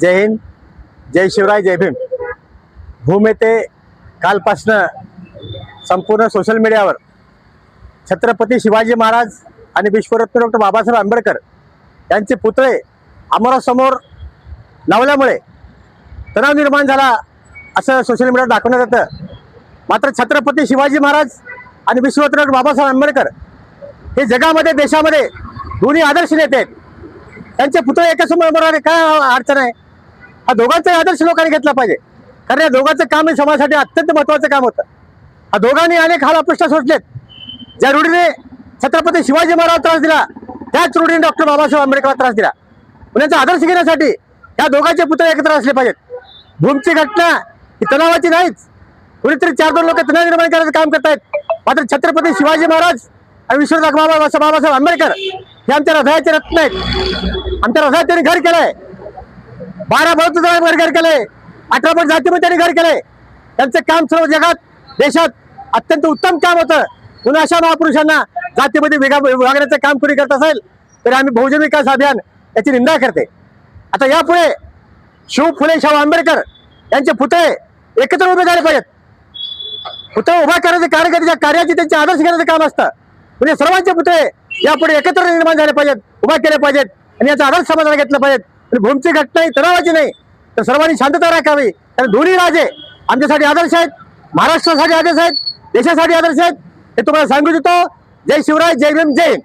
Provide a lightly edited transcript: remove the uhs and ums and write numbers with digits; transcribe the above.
जय हिंद, जय शिवराय, जय भीम. भूम येथे कालपासनं संपूर्ण सोशल मीडियावर छत्रपती शिवाजी महाराज आणि विश्वरत्न डॉक्टर बाबासाहेब आंबेडकर यांचे पुतळे आमोरासमोर लावल्यामुळे तणाव निर्माण झाला असं सोशल मीडियावर दाखवण्यात येतं. मात्र छत्रपती शिवाजी महाराज आणि विश्वरत्न डॉक्टर बाबासाहेब आंबेडकर हे जगामध्ये देशामध्ये दोन्ही आदर्श नेते आहेत. त्यांचे पुतळे एकासमोर काय अडचण आहे? हा दोघांचाही आदर्श लोकांनी घेतला पाहिजे, कारण या दोघांचं काम हे समाजासाठी अत्यंत महत्त्वाचं काम होतं. हा दोघांनी अनेक हाल अपेक्षा सोसलेत. ज्या रूढीने छत्रपती शिवाजी महाराज त्रास दिला, त्याच रूढीने डॉक्टर बाबासाहेब आंबेडकरांना त्रास दिला. पुण्याचा आदर्श घेण्यासाठी या दोघांचे पुतळे एकत्र असले पाहिजेत. भूमची घटना ही तणावाची नाहीच. कुणीतरी 4-2 लोक तणाव निर्माण करायचं काम करतायत. मात्र छत्रपती शिवाजी महाराज आणि विश्वरत्न बाबासाहेब आंबेडकर हे आमच्या हृदयाचे रत्न आहेत. आमच्या हृदयात त्यांनी घर केलंय. 12 बौद्ध घर केलंय, 18 पट जातीमध्ये त्यांनी घर केलंय. त्यांचं काम सर्व जगात देशात अत्यंत उत्तम काम होतं. म्हणून अशा महापुरुषांना जातीमध्ये विभागण्याचं काम कोणी करत असेल तर आम्ही बहुजन विकास अभियान याची निंदा करते. आता यापुढे शिव फुले शाहू आंबेडकर यांचे पुतळे एकत्र उभे झाले पाहिजेत. पुतळे उभा करायचे कार्यकर्त्याच्या कार्याचे त्यांचे आदर्श घेण्याचं काम असतं. म्हणजे सर्वांचे पुतळे यापुढे एकत्र निर्माण झाले पाहिजेत, उभा केले पाहिजेत आणि याचा आदर्श समाजाला घेतला पाहिजेत. भूमची घटना ही तणावाची नाही, तर सर्वांनी शांतता राखावी. कारण दोन्ही राजे आमच्यासाठी आदर्श आहेत, महाराष्ट्रासाठी आदर्श आहेत, देशासाठी आदर्श आहेत. हे तुम्हाला सांगू देतो. जय शिवराय, जय भीम, जय हिंद.